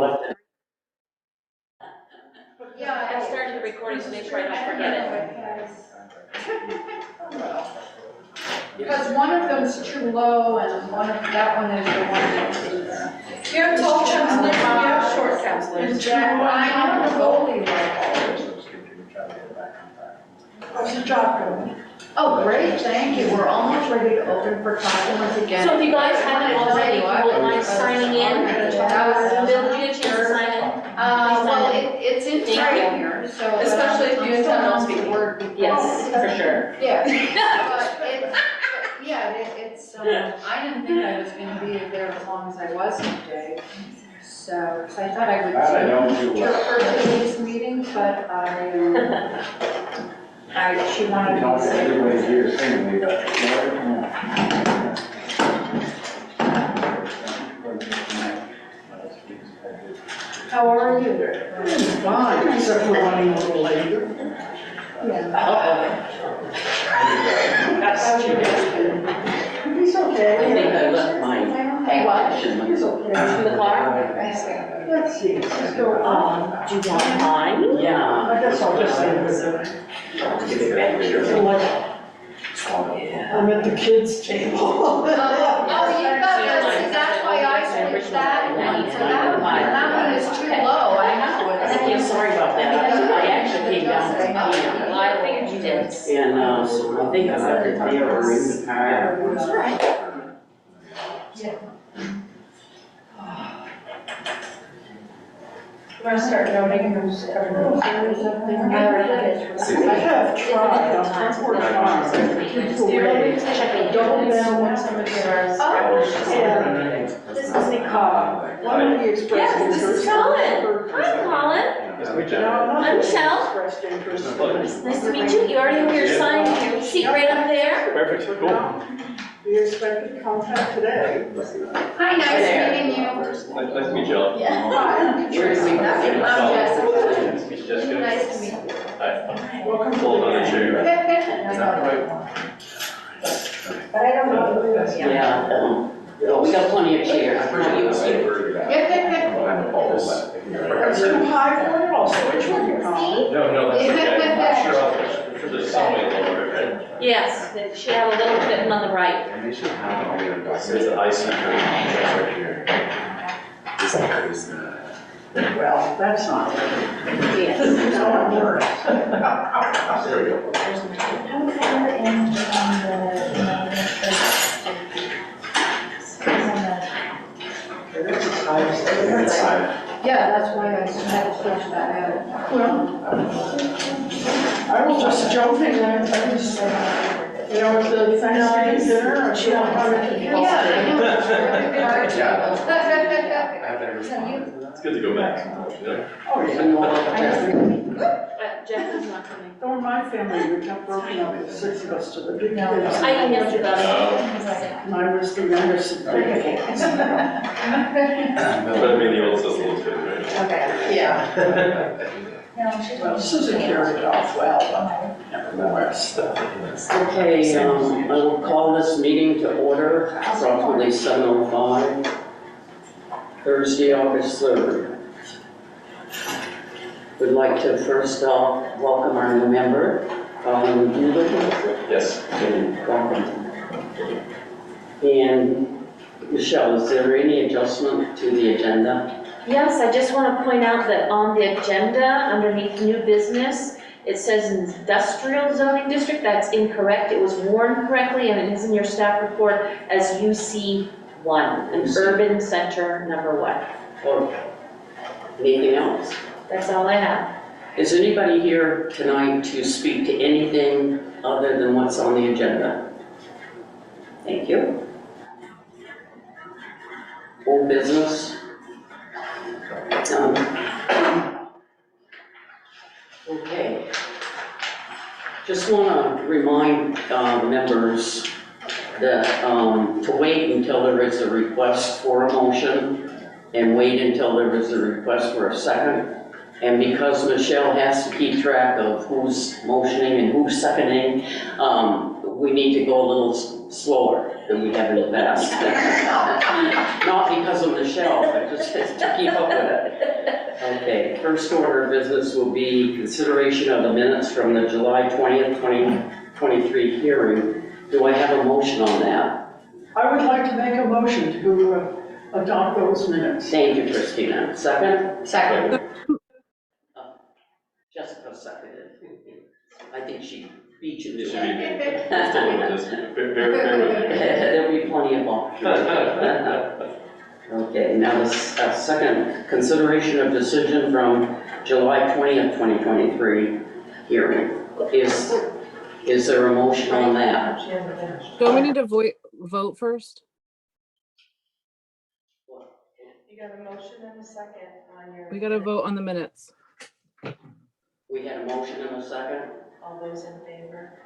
elected. Yeah, I started the recording to make sure I don't forget it. Because one of them's too low and that one is the one that's. You have tall counselors, you have short counselors. Yeah, I know the goalie level. How's your job going? Oh, great, thank you. We're almost ready to open for customers again. So if you guys haven't already, if you wouldn't mind signing in, Bill, did you get a chance to sign in? Well, it's in Thank right you. here, so. Especially if you intend on speaking. Word. Yes, for sure. Yeah. It's, I didn't think I was gonna be there as long as I was today. So I thought I would defer to these meetings, but she wanted to say. Everybody's here anyway, but. How are you? Fine, except for running a little later. Yeah. How's your day? He's okay. I think I left mine. Hey, what? He's okay. In the car? Let's see, let's go on. Do you want mine? Yeah. I guess I'll just say this. I'm at the kids' table. Oh, you got this, that's why I switched that one, so that one is too low, I know. I'm sorry about that. I actually came down from here. Well, I figured you did. And, I think I left it there or in the car. That's right. You want to start noting who's everyone? I have tried, double down when somebody arrives. This is because one of the expressed Yes, this is interest. Colin. Hi, Colin. I'm Michelle. Expressed interest. Nice to meet you. You already have your sign, your seat right up there. Perfect, cool. We expected contact today. Hi, nice meeting you. Nice to meet you all. Hi. I'm Jessica. Jessica. Nice to meet you. Hi. Welcome to Hold on a the chair. Is that right? But I don't know. Yeah, we got plenty of chairs. It's too high for it also, which one you call? No, that's okay. I'm sure I'll push the someway a little bit, right? Yes, it should have a little bit on the right. And they should have all their It's an icy drink right here. Well, that's not it. Yes. That's how it works. There we go. Yeah, that's why I had to switch that out. Well, I was just joking, I was, you know, with the Thanksgiving dinner, I should have come to Yeah, I know. It's good to go back. Yeah. Oh, yeah. Jeff is not coming. Though in my family, we kept broken up with 6 of us to the big kids. I emailed you about it. And I was the youngest of three. But I mean, the old system was good, right? Yeah. Well, Susan carried it off well, but never the rest. Okay, I will call this meeting to order, approximately 7:05, Thursday, August 3rd. Would like to first off welcome our new member, Colin Hubert. Yes. Welcome. And Michelle, is there any adjustment to the agenda? Yes, I just want to point out that on the agenda, underneath new business, it says industrial zoning district. That's incorrect. It was warned correctly, and it is in your staff report as UC1, an urban center number 1. Or anything else? That's all I have. Is anybody here tonight to speak to anything other than what's on the agenda? Thank you. Old business? None. Okay. Just want to remind members that to wait until there is a request for a motion and wait until there is a request for a second. And because Michelle has to keep track of who's motioning and who's seconding, we need to go a little slower than we have in the past. Not because of Michelle, but just to keep up with it. first order of business will be consideration of the minutes from the July 20th, 2023 hearing. Do I have a motion on that? I would like to make a motion to adopt those minutes. Thank you, Christina. Second? Second. Jessica seconded. I think she beat you to Should it. be just a little distant. Bear with me. There'll be plenty of opportunities. Okay, now the second consideration of decision from July 20th, 2023 hearing. Is there a motion on that? Don't we need to vote first? You got a motion and a second on your. We gotta vote on the minutes. We had a motion and a second. All those in favor?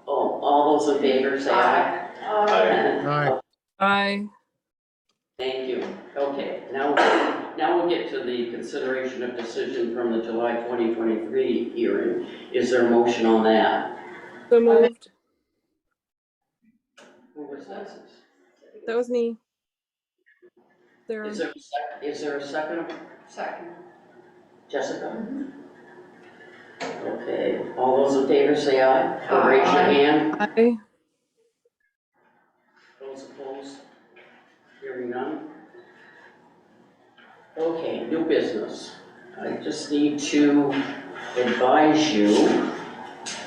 Oh, all those in favor, say aye. Aye. Aye. Thank you. Okay, now we'll get to the consideration of decision from the July 2023 hearing. Is there a motion on that? So moved. Who was that? That was me. Sarah. Is there a second? Second. Jessica? Okay, all those in favor say aye. Or raise your hand. Aye. Those opposed? Hearing none. Okay, new business. I just need to advise you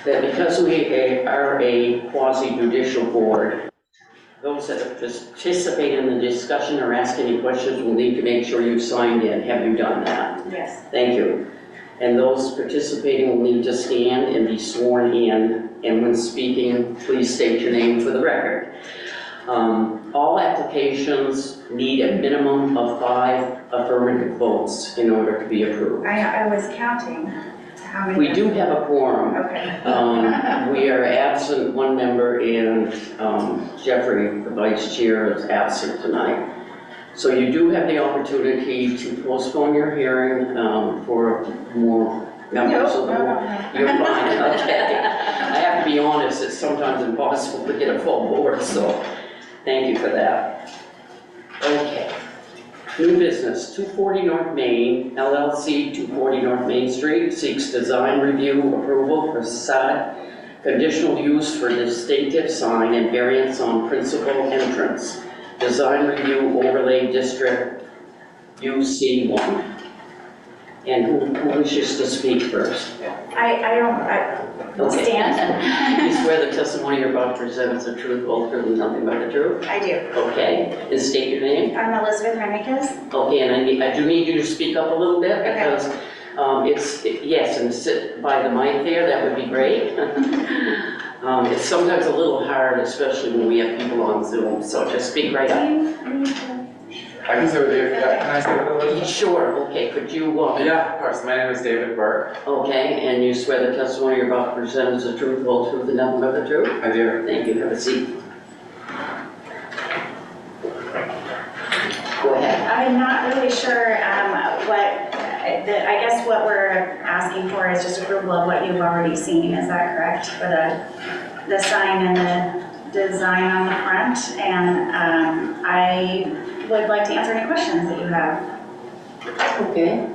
that because we are a quasi-judicial board, those that participate in the discussion or ask any questions will need to make sure you've signed in. Have you done that? Yes. Thank you. And those participating will need to stand and be sworn in. And when speaking, please state your name for the record. All applications need a minimum of 5 affirmative votes in order to be approved. I was counting how many. We do have a quorum. Okay. We are absent one member, and Jeffrey, the vice chair, is absent tonight. So you do have the opportunity to postpone your hearing for more members of the board. You're fine, okay. I have to be honest, it's sometimes impossible to get a full board, so thank you for that. Okay. New business, 240 North Main, LLC, 240 North Main Street, seeks design review approval for facade, conditional use for distinctive sign and variance on principal entrance. Design review overlay district UC1. And who wishes to speak first? I Okay. stand. You swear the testimony you're about to present is the truth, whole truth, and nothing but the truth? I do. Okay, and state your name. I'm Elizabeth Remicus. Okay, and I do need you to speak up a little bit Okay. because yes, and sit by the mic there, that would be great. It's sometimes a little hard, especially when we have people on Zoom, so just speak right up. I can say with you, can I say with Elizabeth? Sure, okay, could you, Yeah, of course. My name is David Burke. okay, and you swear the testimony you're about to present is the truth, whole truth, and nothing but the truth? I do. Thank you, have a seat. Go ahead. I'm not really sure I guess what we're asking for is just approval of what you've already seen. Is that correct? For the sign and the design on the front. And I would like to answer any questions that you have. Okay.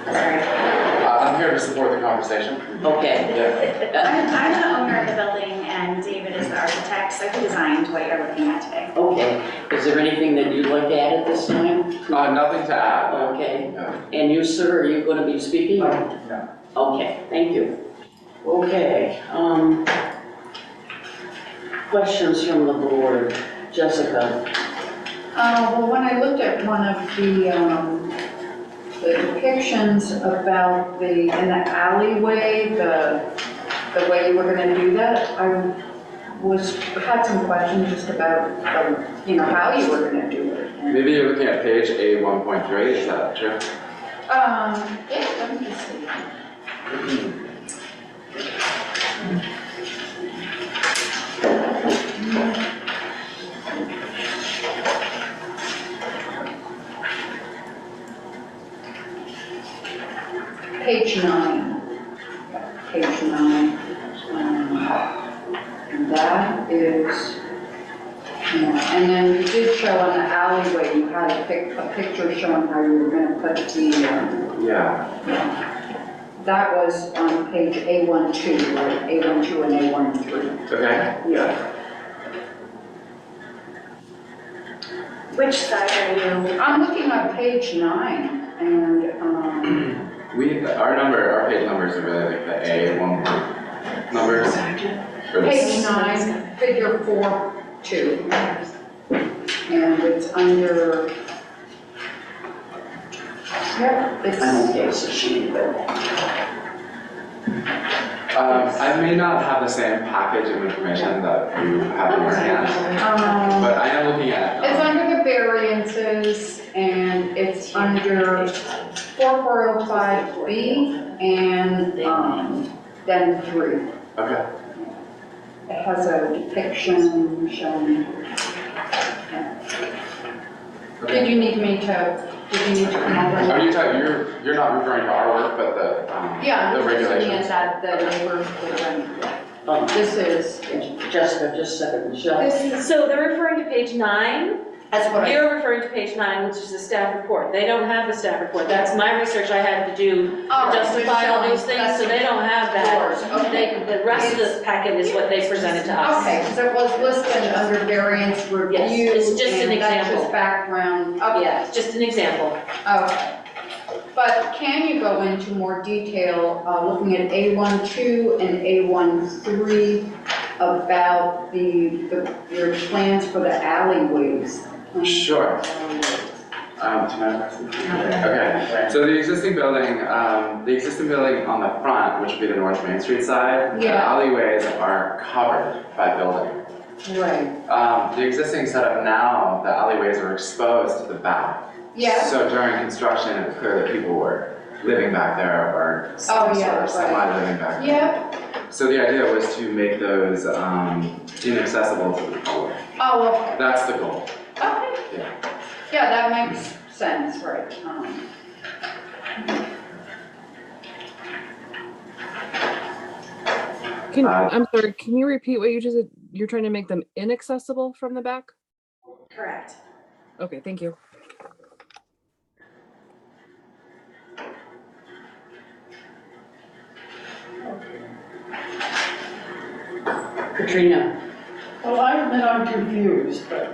Sorry. I'm here to support the conversation. Okay. I'm the owner of the building and David is the architect, so he designed what you're looking at today. Okay, is there anything that you'd like to add at this time? Nothing to add. Okay, No. and you, sir, are you going to be speaking? No. Okay, thank you. Okay, questions from the board? Jessica? Well, when I looked at one of the depictions about in the alleyway, the way you were gonna do that, I had some questions just about, how you were gonna do it. And, Maybe you're looking at page A1.3, is that true? yeah, let me see. Page 9. Page 9. And that is, and then you did show on the alleyway, you had a a picture showing how you were gonna put the, Yeah. that was on page A12, right? A12 and A13. Okay. Yeah. Which side are you? I'm looking at page 9, and, Our page numbers are really like the A1 numbers. Or the page 9, figure 4-2. And it's under, yep, it's, I don't think it's a sheet, but I may not have the same package of information that you have in your hand, but I am looking at. it's under the variances, and it's under 4405B, and then 3. Okay. It has a depiction showing. Did you need me to, come over? Are you talking, you're not referring to our work, but the Yeah, the this is regulations? that the neighbors would run. This is, Jessica, just a second, Michelle. this is, So they're referring to page 9. that's what I, You're referring to page 9, which is the staff report. They don't have the staff report. That's my research I had to do all to right, justify all those showing- things, so they don't have Yours, that. okay. The rest of the packet is what they presented to us. Okay, because it was listed under variance review. Yes, it's just an and that's example. just background, okay. Yeah, it's just an example. Okay. But can you go into more detail, looking at A12 and A13 about your plans for the alleyways? Sure. Do you mind? Okay, so the existing building on the front, which would be the North Main Street side, the Yeah. alleyways are covered by building. Right. The existing setup now, the alleyways are exposed to the back. Yeah. So during construction, it was clear that people were living back there or some Oh, yeah, sort of right. semi-living back there. Yep. So the idea was to make those inaccessible to the public. Oh, okay. That's the goal. Okay. Yeah. Yeah, that makes sense, right. I'm sorry, can you repeat what you just said? You're trying to make them inaccessible from the back? Correct. Okay, thank you. Katrina, Well, I admit I'm confused, but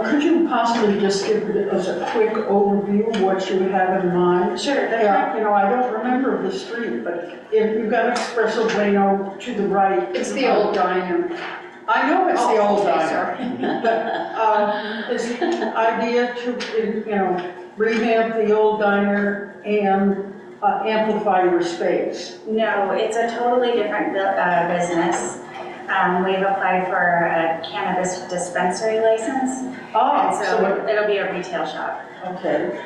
could you possibly just give us a quick overview of what you have in mind? Sure. Yeah, I don't remember the street, but if you've got Expresso Bueno to the right. It's the old diner. I know it's the old okay, diner. sorry. But is the idea to, revamp the old diner and amplify your space? No, it's a totally different business. We've applied for a cannabis dispensary license, and so it'll be a retail shop. Okay.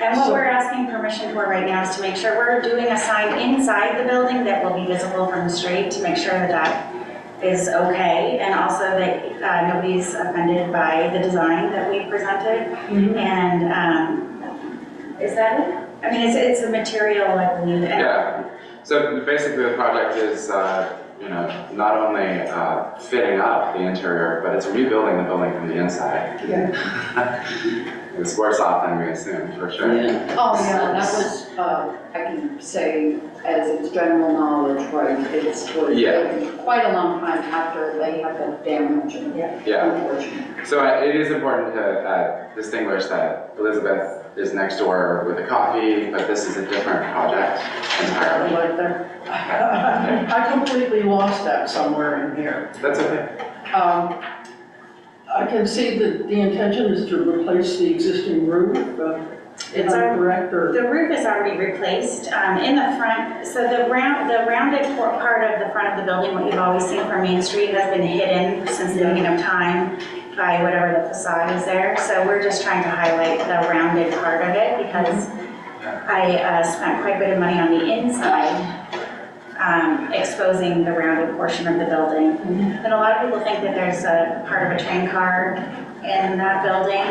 And what we're asking permission for right now is to make sure we're doing a sign inside the building that will be visible from the street to make sure that that is okay, and also that nobody's offended by the design that we presented. And is that it? I mean, it's a material, I believe. Yeah. So basically, the project is, not only fitting up the interior, but it's rebuilding the building from the inside. Yeah. It's worse off than we assumed, for sure. yeah. Oh, yeah, that was, I can say, as it's general knowledge, right, it's Yeah. quite a long time after they have the damage, Yeah. unfortunately. So it is important to distinguish that Elizabeth is next door with a coffee, but this is a different project entirely. Right there. I completely lost that somewhere in here. That's okay. I can see that the intention is to replace the existing roof. Is that correct, or? The roof is already replaced in the front. So the rounded part of the front of the building, what you've always seen from Main Street, has been hidden since the beginning of time by whatever the facade is there. So we're just trying to highlight the rounded part of it because I spent quite a bit of money on the inside exposing the rounded portion of the building. And a lot of people think that there's a part of a train car in that building.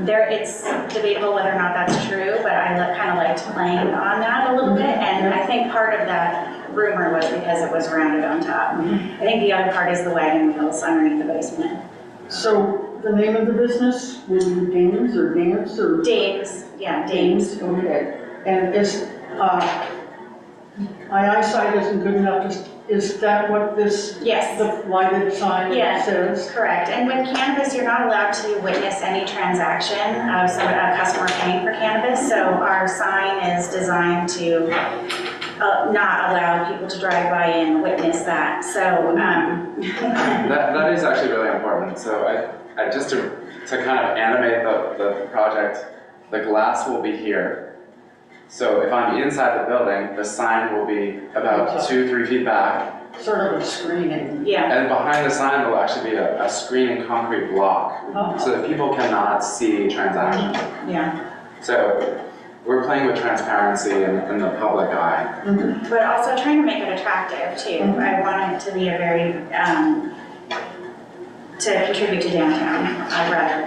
It's debatable whether or not that's true, but I kind of liked playing on that a little bit. And I think part of that rumor was because it was rounded on top. I think the other part is the wagon wheels underneath the basement. So the name of the business will be Dames or Dance or? Dames, yeah, Dames. Okay. And is, my eyesight isn't good enough is that what this, Yes. the lighted sign Yeah. says? Correct, and with cannabis, you're not allowed to witness any transaction of a customer paying for cannabis, so our sign is designed to not allow people to drive by and witness that, so, That is actually really important. So I just to kind of animate the project, the glass will be here. So if I'm inside the building, the sign will be about 2-3 feet back. Sort of a screening. yeah, And behind the sign will actually be a screening concrete block, so that people cannot see transactions. yeah. So we're playing with transparency in the public eye. But also trying to make it attractive too. I want it to be a very, to contribute to downtown, I'd rather.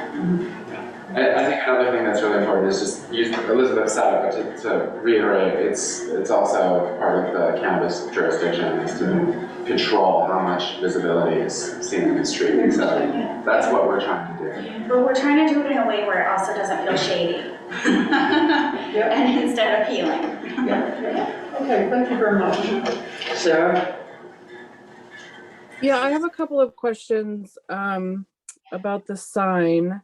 I think another thing that's really important is just use Elizabeth said it, but to reiterate, it's also part of the cannabis jurisdiction is to control how much visibility is seen in the street. So that's what we're trying to do. But we're trying to do it in a way where it also doesn't feel shady. And instead appealing. Yeah. Okay, thank you very much. Sarah? Yeah, I have a couple of questions about the sign.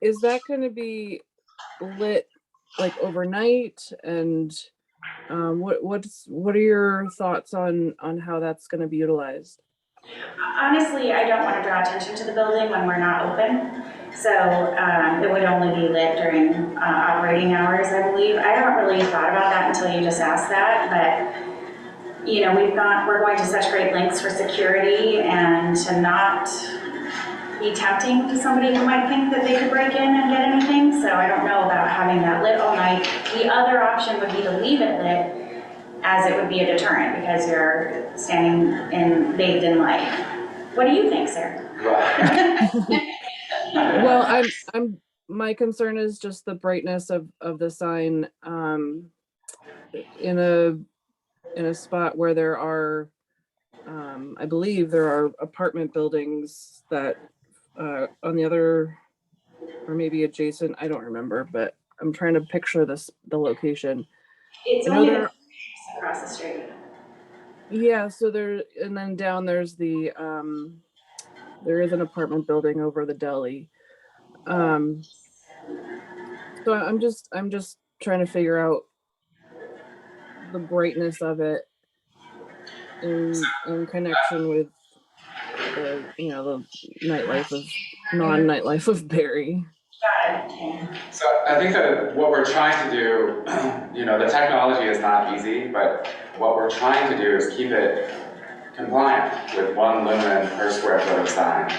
Is that going to be lit like overnight? And what are your thoughts on how that's going to be utilized? Honestly, I don't want to draw attention to the building when we're not open. So it would only be lit during operating hours, I believe. I haven't really thought about that until you just asked that, but you know, we're going to such great lengths for security and to not be tempting to somebody who might think that they could break in and get anything. So I don't know about having that lit all night. The other option would be to leave it lit, as it would be a deterrent because you're standing bathed in light. What do you think, Sarah? Well, my concern is just the brightness of the sign in a spot where there are I believe there are apartment buildings that on the other or maybe adjacent, I don't remember, but I'm trying to picture the location. It's only across the street. Yeah, so and then down there's the there is an apartment building over the deli. So I'm just trying to figure out the brightness of it in connection with the the non-nightlife of Barrie. Got it. So I think that what we're trying to do, the technology is not easy, but what we're trying to do is keep it compliant with 1 lumen per square foot of sign.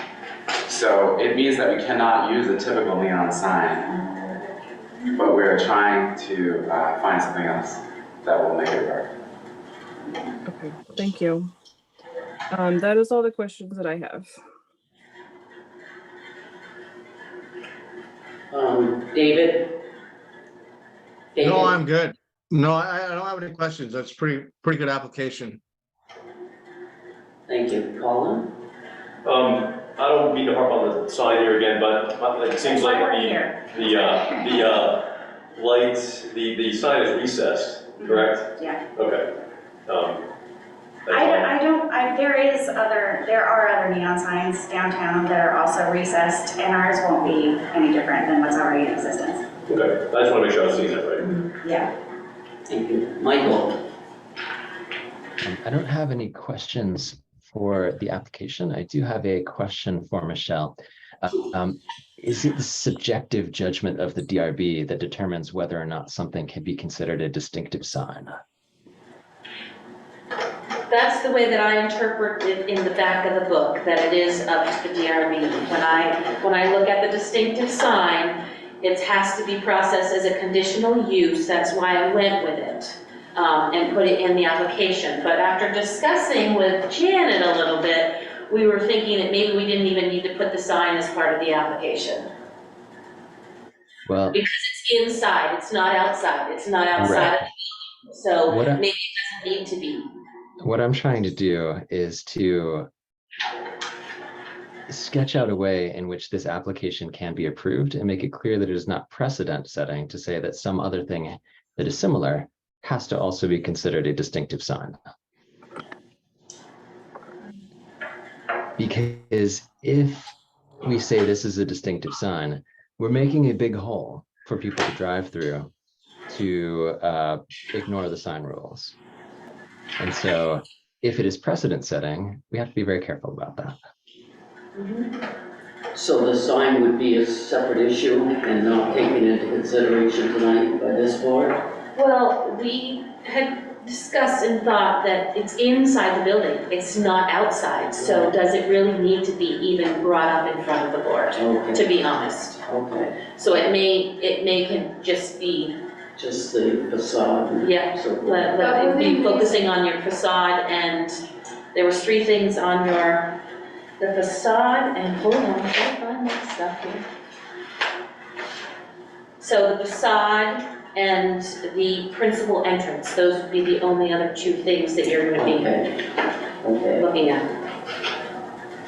So it means that we cannot use a typical neon sign, but we're trying to find something else that will make it work. Okay, thank you. That is all the questions that I have. David? No, I'm good. No, I don't have any questions. That's pretty good application. Thank you. Colin? I don't mean to harp on the sign here again, but it seems like the lights, the sign is recessed, correct? Yeah. Okay. There are other neon signs downtown that are also recessed, and ours won't be any different than what's already in existence. Okay, I just want to make sure I was seeing that right. Yeah. Thank you. Michael? I don't have any questions for the application. I do have a question for Michelle. Is it the subjective judgment of the DRB that determines whether or not something can be considered a distinctive sign? That's the way that I interpret it in the back of the book, that it is up to the DRB. When I look at the distinctive sign, it has to be processed as a conditional use. That's why I went with it and put it in the application. But after discussing with Janet a little bit, we were thinking that maybe we didn't even need to put the sign as part of the application. Well, Because it's inside, it's not outside. It's not outside of the building. So What I- maybe it doesn't need to be. What I'm trying to do is to sketch out a way in which this application can be approved and make it clear that it is not precedent setting to say that some other thing that is similar has to also be considered a distinctive sign. Because if we say this is a distinctive sign, we're making a big hole for people to drive through to ignore the sign rules. And so if it is precedent setting, we have to be very careful about that. So the sign would be a separate issue and not taken into consideration tonight by this board? Well, we had discussed and thought that it's inside the building, it's not outside. So does it really need to be even brought up in front of the board, Okay, to be honest? okay, So it may can just be, just the facade. yeah, So, let it be focusing on your facade, and there was 3 things on the facade, and hold on, I gotta find my stuff here. So the facade and the principal entrance, those would be the only other 2 things that you're gonna be okay, looking at.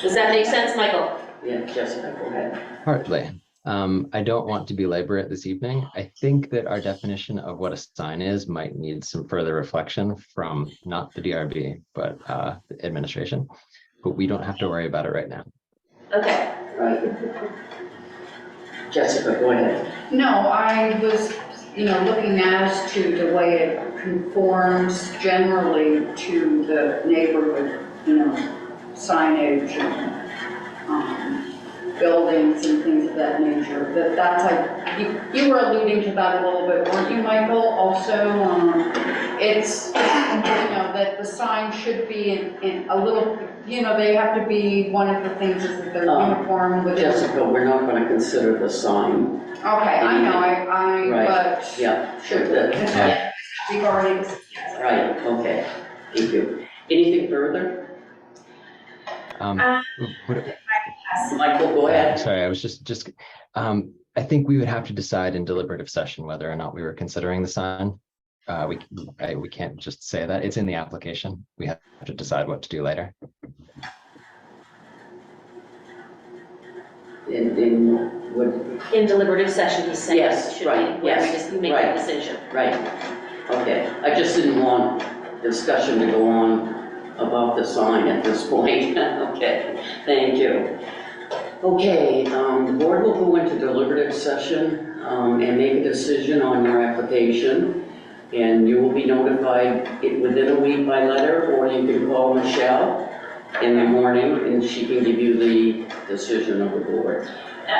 Does that make sense, Michael? yeah, Jessica, go ahead. Partly. I don't want to belabor it this evening. I think that our definition of what a sign is might need some further reflection from not the DRB, but the administration. But we don't have to worry about it right now. Okay. Right. Jessica, go ahead. No, I was, looking as to the way it conforms generally to the neighborhood, signage and buildings and things of that nature. That's like, you were alluding to that a little bit, weren't you, Michael? Also, it's, that the sign should be in a little, they have to be, one of the things is that they're uniform with. Jessica, we're not gonna consider the sign. Okay, I know, Right. but. Yeah, Should, Yeah. we've already. Right, okay, thank you. Anything further? Michael, go ahead. Sorry, I was just I think we would have to decide in deliberative session whether or not we were considering the sign. We can't just say that. It's in the application. We have to decide what to do later. In deliberative session, he's saying. Yes, it should right, be, where we yes, just make right. that decision. Right, okay. I just didn't want discussion to go on about the sign at this point. Okay, thank you. Okay, the board will go into deliberative session and make a decision on your application. And you will be notified within a week by letter, or you can call Michelle in the morning and she can give you the decision of the board.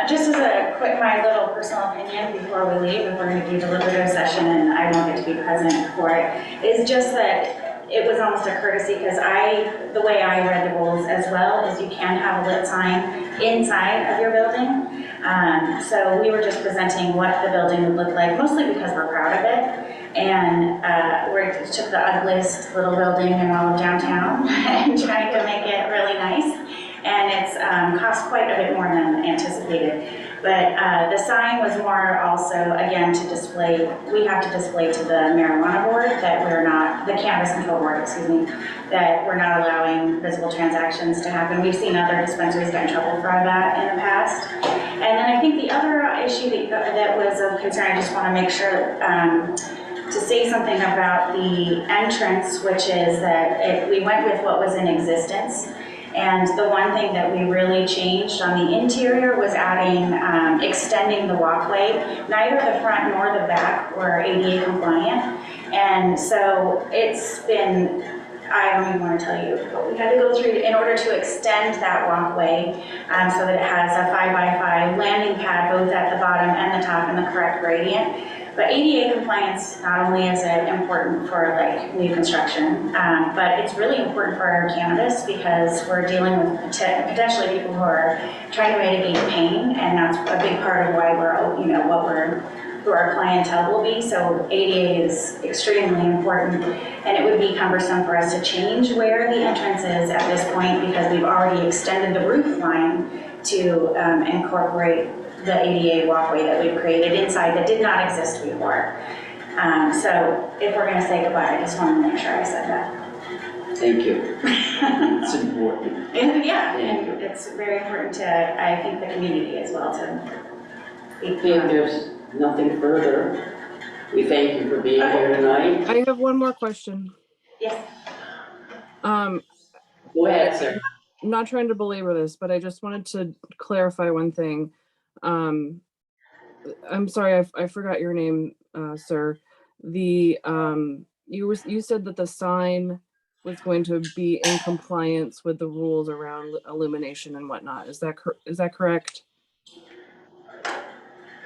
Just as a quick, my little personal opinion before we leave, if we're going to do deliberative session and I won't get to be present for it, is just that it was almost a courtesy because the way I read the rules as well is you can have a lit sign inside of your building. So we were just presenting what the building would look like, mostly because we're proud of it. And we took the ugliest little building in all of downtown and trying to make it really nice. And it's cost quite a bit more than anticipated. But the sign was more also, again, to display, we have to display to the marijuana board that we're not, the cannabis control board, excuse me, that we're not allowing visible transactions to happen. We've seen other dispensaries get in trouble for that in the past. And then I think the other issue that was of concern, I just want to make sure to say something about the entrance, which is that we went with what was in existence. And the one thing that we really changed on the interior was adding, extending the walkway. Neither the front nor the back were ADA compliant. And so it's been, I don't even want to tell you what we had to go through in order to extend that walkway so that it has a 5x5 landing pad both at the bottom and the top and the correct gradient. But ADA compliance not only is it important for like new construction, but it's really important for our cannabis because we're dealing with potentially people who are trying to mitigate pain, and that's a big part of why we're, who our clientele will be. So ADA is extremely important, and it would be cumbersome for us to change where the entrance is at this point because we've already extended the roof line to incorporate the ADA walkway that we've created inside that did not exist before. So if we're gonna say goodbye, I just wanted to make sure I said that. Thank you. It's important. And yeah, and it's very important to, I think, the community as well to be. If there's nothing further, we thank you for being here tonight. I have one more question. Yes. Go ahead, sir. I'm not trying to belabor this, but I just wanted to clarify one thing. I'm sorry, I forgot your name, sir. You said that the sign was going to be in compliance with the rules around illumination and whatnot. Is that correct?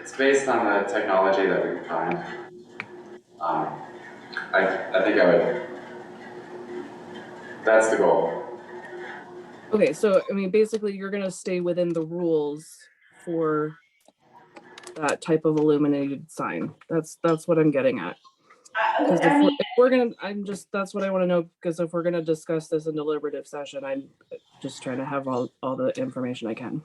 It's based on the technology that we find. I think that's the goal. Okay, so I mean, basically, you're gonna stay within the rules for that type of illuminated sign. That's what I'm getting at. Because that's what I want to know, because if we're gonna discuss this in deliberative session, I'm just trying to have all the information I can.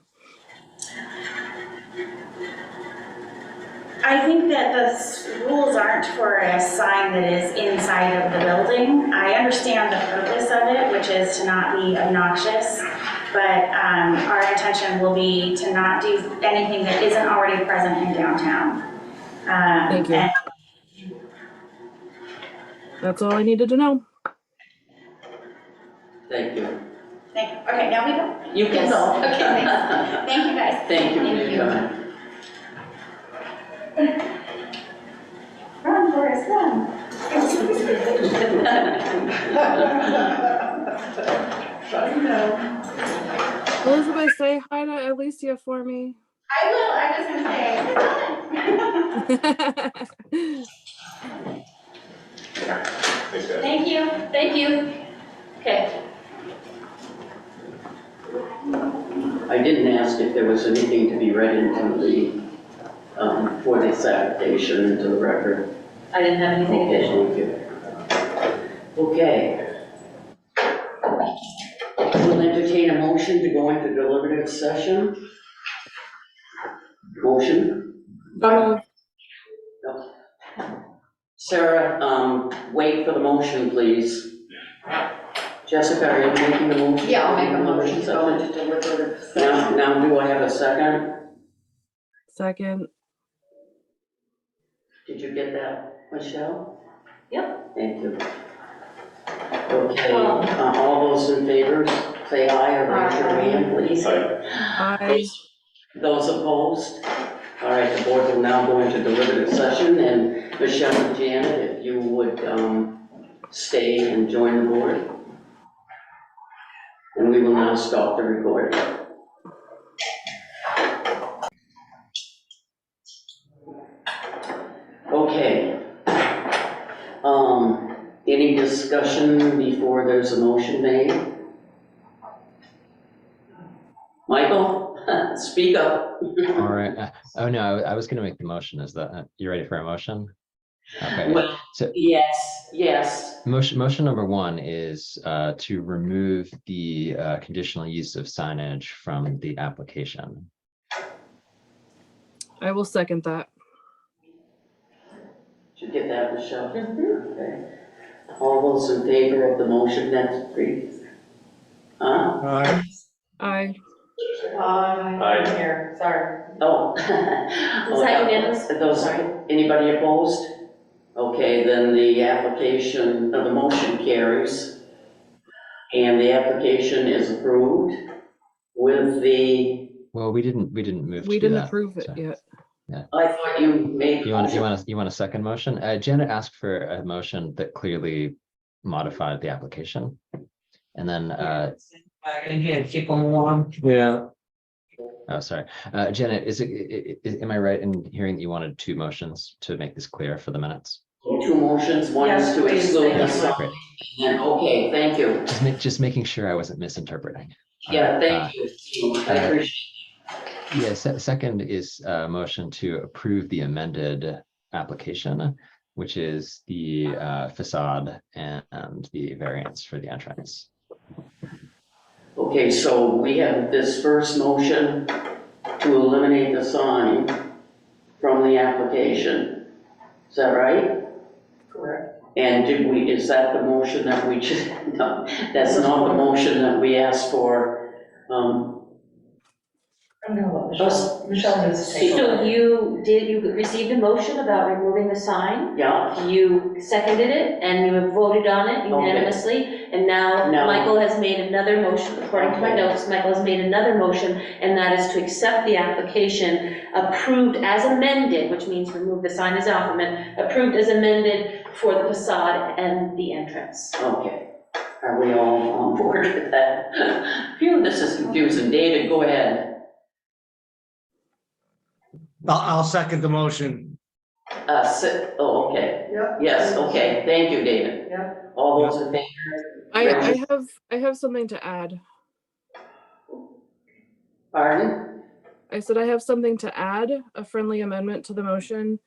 I think that the rules aren't for a sign that is inside of the building. I understand the purpose of it, which is to not be obnoxious, but our intention will be to not do anything that isn't already present in downtown. Thank you. That's all I needed to know. Thank you. Okay, now we go. You can go. Okay, thanks. Thank you, guys. Thank you for your time. Run, Forrest, run. Elizabeth, say hi to Alicia for me. I will, I was gonna say. Thanks, guys. Thank you, thank you. Okay. I didn't ask if there was anything to be read into the, for this application into the record. I didn't have anything Okay, additional. thank you. Okay. We'll entertain a motion to go into deliberative session. Motion? Uh, Sarah, wait for the motion, please. Jessica, are you making the motion? Yeah, I'll make a motion to go into deliberative session. Now, do I have a second? Second. Did you get that, Michelle? Yep. Thank you. Okay, all those in favor, say aye or raise your hand, please. Aye. Those opposed? All right, the board will now go into deliberative session, and Michelle and Janet, if you would stay and join the board. And we will now stop the recording. Okay. Any discussion before there's a motion made? Michael, speak up. All right. Oh, no, I was going to make the motion. Is that, you ready for a motion? Okay. Well, So yes. motion number one is to remove the conditional use of signage from the application. I will second that. Did you get that, Michelle? Okay. All those in favor of the motion, that's three. Huh? Aye. Aye. Aye. Here, sorry. Oh. Is that unanimous? Those, anybody opposed? Okay, then the application, the motion carries. And the application is approved with the, Well, we didn't move. We to do didn't that, approve it so. yet. I thought you made. You want a second motion? Janet asked for a motion that clearly modified the application. And then, Keep them warm. Yeah. oh, sorry. Janet, am I right in hearing that you wanted two motions to make this clear for the minutes? Two motions, one is Yes, to please, exclude thank the you. sign. Great. And, okay, thank you. Just making sure I wasn't misinterpreting. Yeah, thank you. I appreciate Yes, second is a motion to approve the amended application, which is the facade and the variance for the entrance. Okay, so we have this first motion to eliminate the sign from the application. Is that right? Correct. And is that the motion that we just, no, that's not the motion that we asked for. I'm gonna let Michelle needs to take So over. you received a motion about removing the sign, Yeah, you seconded it, and you have voted on it unanimously, and now No. Michael has made another motion, according to my Okay. notes, Michael has made another motion, and that is to accept the application approved as amended, which means remove the sign as alphabet, approved as amended for the facade and the entrance. okay. Are we all on board with that? Phew, this is confusing. David, go ahead. I'll second the motion. Okay. Yep. Yes, okay. Thank you, David. Yep. All those in favor? I have something to add. Pardon? I said I have something to add, a friendly amendment to the motion.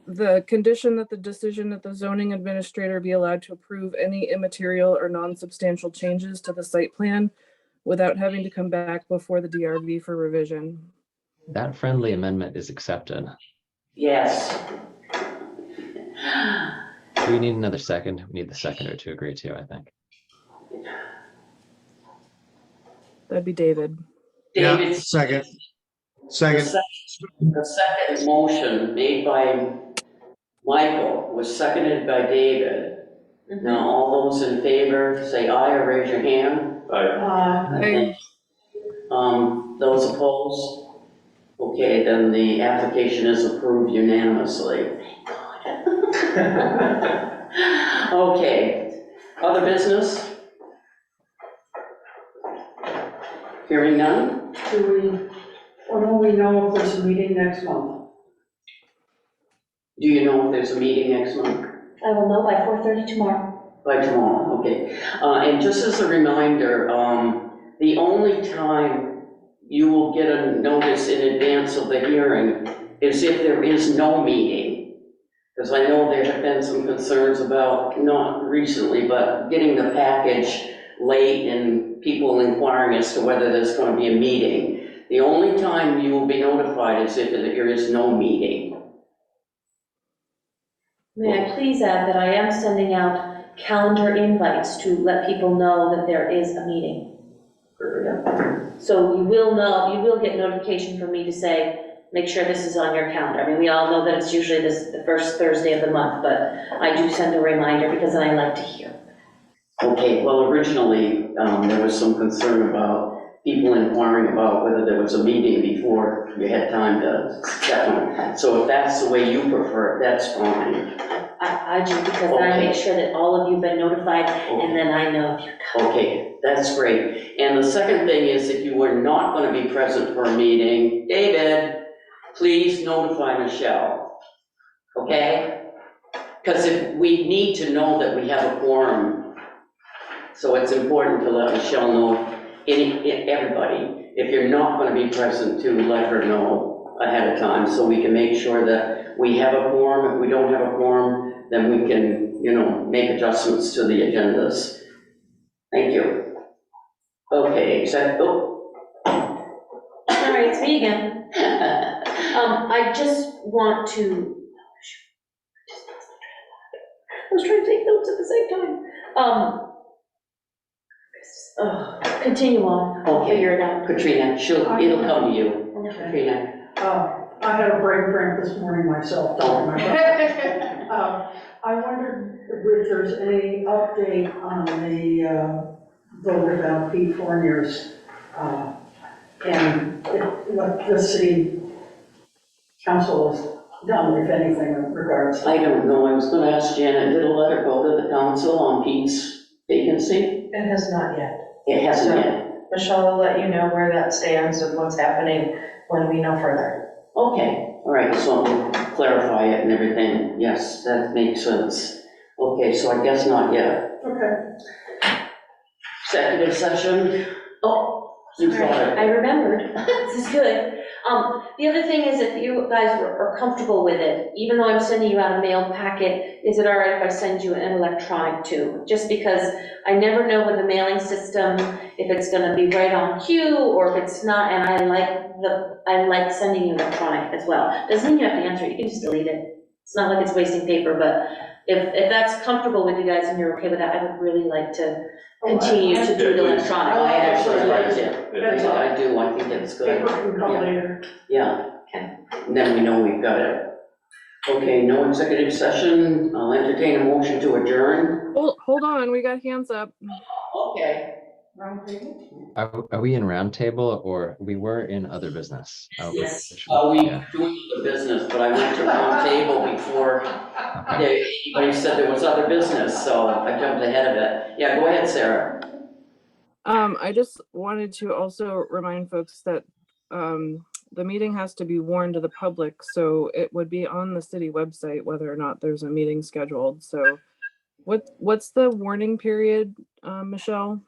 The condition that the decision that the zoning administrator be allowed to approve any immaterial or non-substantial changes to the site plan without having to come back before the DRB for revision. That friendly amendment is accepted. Yes. Do we need another second? We need the seconder to agree to, I think. That'd be David. Yeah, David, second. the Second. second motion made by Michael was seconded by David. Now, all those in favor, say aye or raise your hand. Aye. Those opposed? Okay, then the application is approved unanimously. Thank God. Okay, other business? Hearing none? When will we know if there's a meeting next month? Do you know if there's a meeting next month? I will know by 4:30 tomorrow. By tomorrow, okay. And just as a reminder, the only time you will get a notice in advance of the hearing is if there is no meeting. Because I know there have been some concerns about, not recently, but getting the package late and people inquiring as to whether there's going to be a meeting. The only time you will be notified is if there is no meeting. May I please add that I am sending out calendar invites to let people know that there is a meeting. So you will know, you will get notification from me to say, make sure this is on your calendar. I mean, we all know that it's usually the first Thursday of the month, but I do send a reminder because I like to hear. Okay, well, originally, there was some concern about people inquiring about whether there was a meeting before you had time to step on. So if that's the way you prefer it, that's fine. I do, because then I make sure that all of you have been notified, and then I know if you're coming. Okay, that's great. And the second thing is, if you are not going to be present for a meeting, David, please notify Michelle, okay? Because if we need to know that we have a quorum, so it's important to let Michelle know, everybody, if you're not going to be present, to let her know ahead of time, so we can make sure that we have a quorum. If we don't have a quorum, then we can, make adjustments to the agendas. Thank you. Okay, Sorry, it's me again. I just want to, I was trying to take notes at the same time. Continue on, I'll Okay. figure it out. Katrina, it'll come to you. Okay. Katrina. I had a brain cramp this morning myself. I wondered if there's any update on the vote about Pete Fournier's, and what the city council has done, if anything, in regards to. I don't know, I was gonna ask Janet, did a letter go to the council on Pete's vacancy? It has not yet. It hasn't yet. Michelle will let you know where that stands and what's happening when we know further. Okay, all right, so I'll clarify it and everything. Yes, that makes sense. Okay, so I guess not yet. Okay. Executive session? Oh, you Sorry, got I it. remembered. This is good. The other thing is, if you guys are comfortable with it, even though I'm sending you out a mail packet, is it all right if I send you an electronic too? Just because I never know with the mailing system, if it's gonna be right on cue or if it's not, and I like sending you electronic as well. Doesn't mean you have to answer it, you can just delete it. It's not like it's wasting paper, but if that's comfortable with you guys and you're okay with that, I would really like to continue to do the electronic. I actually like it. That's all. I do, I think it's good. Paper can come later. Yeah. Okay. And then we know we've got it. Okay, no executive session. I'll entertain a motion to adjourn. Hold on, we got hands up. Okay. Round table? Are we in roundtable or we were in other business? Yes. Which- We yeah. doing the business, but I went to round table before anybody said there was other business, so I jumped ahead of it. Yeah, go ahead, Sarah. I just wanted to also remind folks that the meeting has to be warned to the public, so it would be on the city website whether or not there's a meeting scheduled. So what's the warning period, Michelle?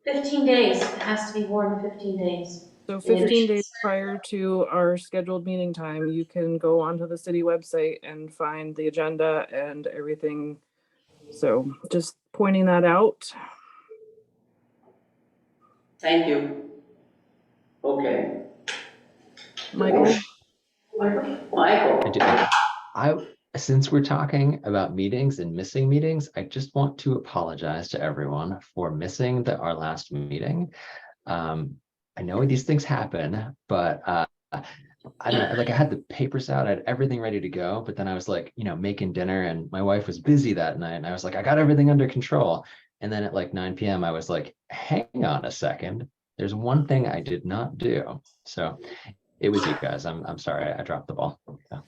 15 days, it has to be warned 15 days. So 15 days prior to our scheduled meeting time, you can go onto the city website and find the agenda and everything. So just pointing that out. Thank you. Okay. Michael? Michael. Since we're talking about meetings and missing meetings, I just want to apologize to everyone for missing our last meeting. I know these things happen, but I don't know, like I had the papers out, I had everything ready to go, but then I was like, making dinner and my wife was busy that night and I was like, I got everything under control. And then at like 9 p.m. I was like, hang on a second, there's one thing I did not do. So it was you guys. I'm sorry, I dropped the ball. So.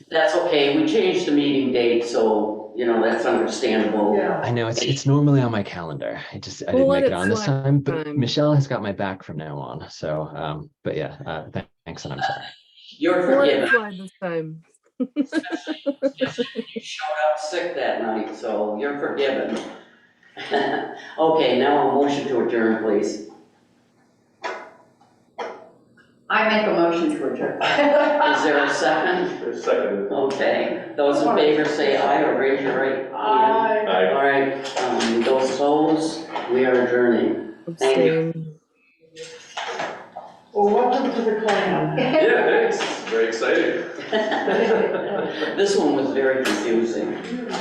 That's okay. We changed the meeting date, so, that's understandable. Yeah. I know it's normally on my calendar. I didn't make it on this time, but Michelle has got my back from now on. So, but yeah, thanks, and I'm sorry. You're We'll let it forgiven. slide this time. You showed up sick that night, so you're forgiven. Okay, now a motion to adjourn, please. I make a motion to adjourn. Is there a second? Second. Okay, those in favor say aye or raise your right hand. Aye. All right, those opposed, we are adjourning. Thank you. Abstain. Well, welcome to the clan. Yeah, thanks. Very exciting. This one was very confusing.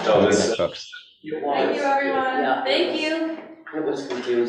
Oh, Good this. night, folks. It was. Thank you, everyone. Yeah, Thank you. It was confusing.